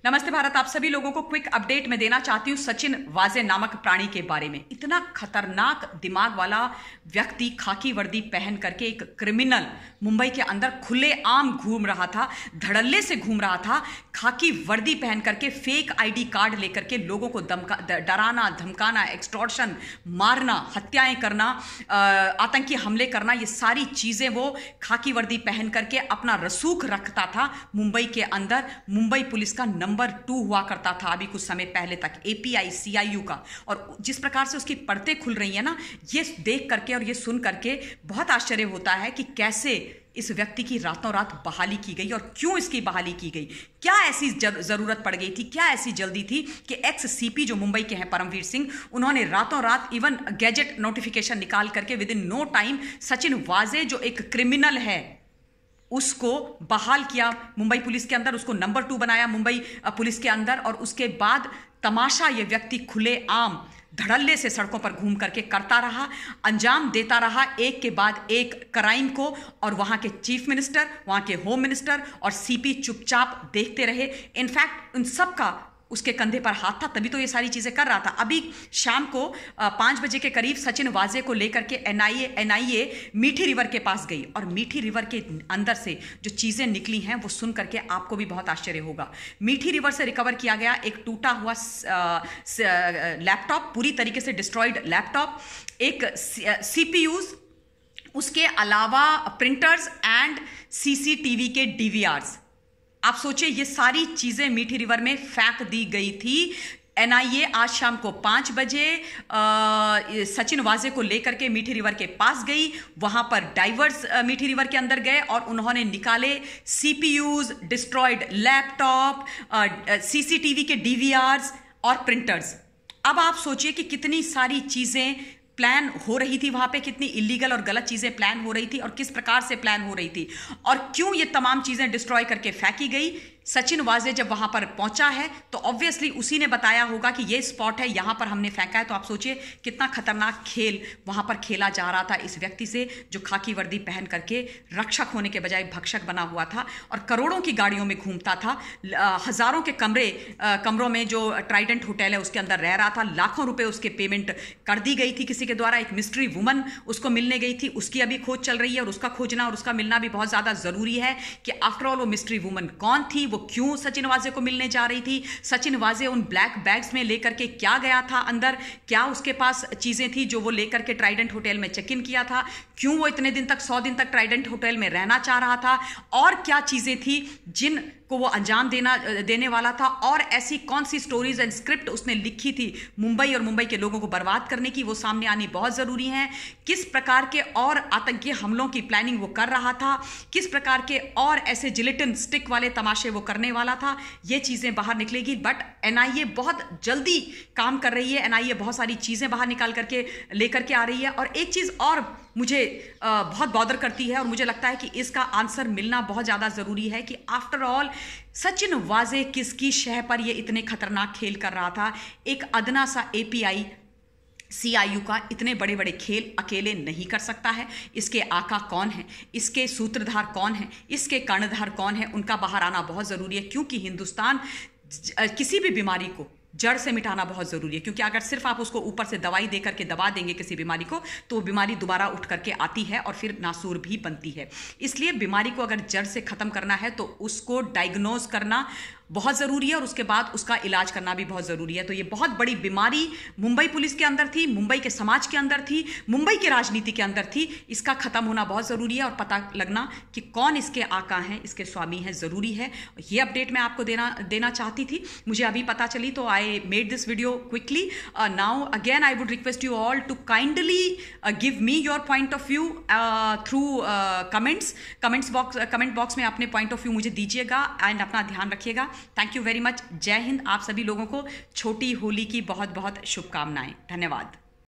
नमस्ते भारत। आप सभी लोगों को क्विक अपडेट में देना चाहती हूँ सचिन वाजे नामक प्राणी के बारे में। इतना खतरनाक दिमाग वाला व्यक्ति खाकी वर्दी पहन करके एक क्रिमिनल मुंबई के अंदर खुलेआम घूम रहा था, धड़ल्ले से घूम रहा था। खाकी वर्दी पहन करके फेक आईडी कार्ड लेकर के लोगों को डराना, धमकाना, एक्सटॉर्शन, मारना, हत्याएं करना, आतंकी हमले करना, ये सारी चीजें वो खाकी वर्दी पहन करके अपना रसूख रखता था मुंबई के अंदर। मुंबई पुलिस का नंबर 2 हुआ करता था अभी कुछ समय पहले तक, एपीआई सीआईयू का। और जिस प्रकार से उसकी परतें खुल रही है ना, ये देख करके और ये सुन करके बहुत आश्चर्य होता है कि कैसे इस व्यक्ति की रातों रात बहाली की गई और क्यों इसकी बहाली की गई। क्या ऐसी जरूरत पड़ गई थी, क्या ऐसी जल्दी थी कि एक्स सीपी जो मुंबई के हैं परमवीर सिंह, उन्होंने रातों रात इवन गैजेट नोटिफिकेशन निकाल करके with in no time Sachin Vaze जो एक क्रिमिनल है उसको बहाल किया मुंबई पुलिस के अंदर, उसको नंबर 2 बनाया मुंबई पुलिस के अंदर। और उसके बाद तमाशा ये व्यक्ति खुलेआम धड़ल्ले से सड़कों पर घूम करके करता रहा, अंजाम देता रहा एक के बाद एक क्राइम को। और वहां के चीफ मिनिस्टर, वहां के होम मिनिस्टर और सीपी चुपचाप देखते रहे। इनफैक्ट उन सब का उसके कंधे पर हाथ था, तभी तो ये सारी चीजें कर रहा था। अभी शाम को 5 बजे के करीब सचिन वाजे को लेकर के एनआईए मीठी रिवर के पास गई और मीठी रिवर के अंदर से जो चीजें निकली हैं वो सुन करके आपको भी बहुत आश्चर्य होगा। मीठी रिवर से रिकवर किया गया एक टूटा हुआ लैपटॉप, पूरी तरीके से डिस्ट्रॉयड लैपटॉप, एक सीपीयूज, उसके अलावा प्रिंटर्स एंड सीसीटीवी के डीवीआरस। आप सोचिए ये सारी चीजें मीठी रिवर में फेंक दी गई थी। एनआईए आज शाम को 5 बजे सचिन वाजे को लेकर के मीठी रिवर के पास गई। वहां पर डाइवर्स मीठी रिवर के अंदर गए और उन्होंने निकाले सीपीयूज, डिस्ट्रॉयड लैपटॉप, सीसीटीवी के डीवीआरस और प्रिंटर्स। अब आप सोचिए कि कितनी सारी चीजें प्लान हो रही थी वहां पे, कितनी इलीगल और गलत चीजें प्लान हो रही थी और किस प्रकार से प्लान हो रही थी और क्यों ये तमाम चीजें डिस्ट्रॉय करके फेंकी गई। सचिन वाजे जब वहां पर पहुंचा है तो ऑब्वियसली उसी ने बताया होगा कि ये स्पॉट है, यहां पर हमने फेंका है। तो आप सोचिए कितना खतरनाक खेल वहां पर खेला जा रहा था इस व्यक्ति से, जो खाकी वर्दी पहन करके रक्षक होने के बजाय भक्षक बना हुआ था और करोड़ों की गाड़ियों में घूमता था। हजारों के कमरों में जो ट्राइडेंट होटल है उसके अंदर रह रहा था। लाखों रुपए उसके पेमेंट कर दी गई थी किसी के द्वारा। एक मिस्ट्री वुमन उसको मिलने गई थी, उसकी अभी खोज चल रही है और उसका खोजना और उसका मिलना भी बहुत ज्यादा जरूरी है कि आफ्टर ऑल वो मिस्ट्री वुमन कौन थी, वो क्यों सचिन वाजे को मिलने जा रही थी। सचिन वाजे उन ब्लैक बैग्स में लेकर के क्या गया था अंदर, क्या उसके पास चीजें थी जो वो लेकर के ट्राइडेंट होटल में चेक इन किया था, क्यों वो इतने दिन तक 100 दिन तक ट्राइडेंट होटल में रहना चाह रहा था, और क्या चीजें थी जिन को वो अंजाम देने वाला था, और ऐसी कौन सी स्टोरीज एंड स्क्रिप्ट उसने लिखी थी मुंबई और मुंबई के लोगों को बर्बाद करने की, वो सामने आनी बहुत जरूरी है। किस प्रकार के और आतंकी हमलों की प्लानिंग वो कर रहा था, किस प्रकार के और ऐसे जिलेटिन स्टिक वाले तमाशे वो करने वाला था, ये चीजें बाहर निकलेगी। बट एनआईए बहुत जल्दी काम कर रही है, एनआईए बहुत सारी चीजें बाहर निकाल करके लेकर के आ रही है। और एक चीज और मुझे बहुत बॉदर करती है और मुझे लगता है कि इसका आंसर मिलना बहुत ज्यादा जरूरी है कि आफ्टर ऑल सचिन वाजे किसकी शह पर ये इतने खतरनाक खेल कर रहा था। एक अदना सा एपीआई सीआईयू का इतने बड़े बड़े खेल अकेले नहीं कर सकता है। इसके आका कौन है, इसके सूत्रधार कौन है, इसके कर्णधार कौन है, उनका बाहर आना बहुत जरूरी है। क्योंकि हिंदुस्तान किसी भी बीमारी को जड़ से मिटाना बहुत जरूरी है। क्योंकि अगर सिर्फ आप उसको ऊपर से दवाई दे करके दबा देंगे किसी बीमारी को, तो वो बीमारी दोबारा उठ करके आती है और फिर नासूर भी बनती है। इसलिए बीमारी को अगर जड़ से खत्म करना है तो उसको डायग्नोज करना बहुत जरूरी है और उसके बाद उसका इलाज करना भी बहुत जरूरी है। तो ये बहुत बड़ी बीमारी मुंबई पुलिस के अंदर थी, मुंबई के समाज के अंदर थी, मुंबई की राजनीति के अंदर थी। इसका खत्म होना बहुत जरूरी है और पता लगना कि कौन इसके आका हैं, इसके स्वामी हैं, जरूरी है। ये अपडेट मैं आपको देना चाहती थी, मुझे अभी पता चली तो I made this video quickly. Now again I would request you all to kindly give me your point of view through comment box में अपने पॉइंट ऑफ व्यू मुझे दीजिएगा एंड अपना ध्यान रखिएगा। Thank you very much. जय हिंद। आप सभी लोगों को छोटी होली की बहुत बहुत शुभकामनाएं। धन्यवाद।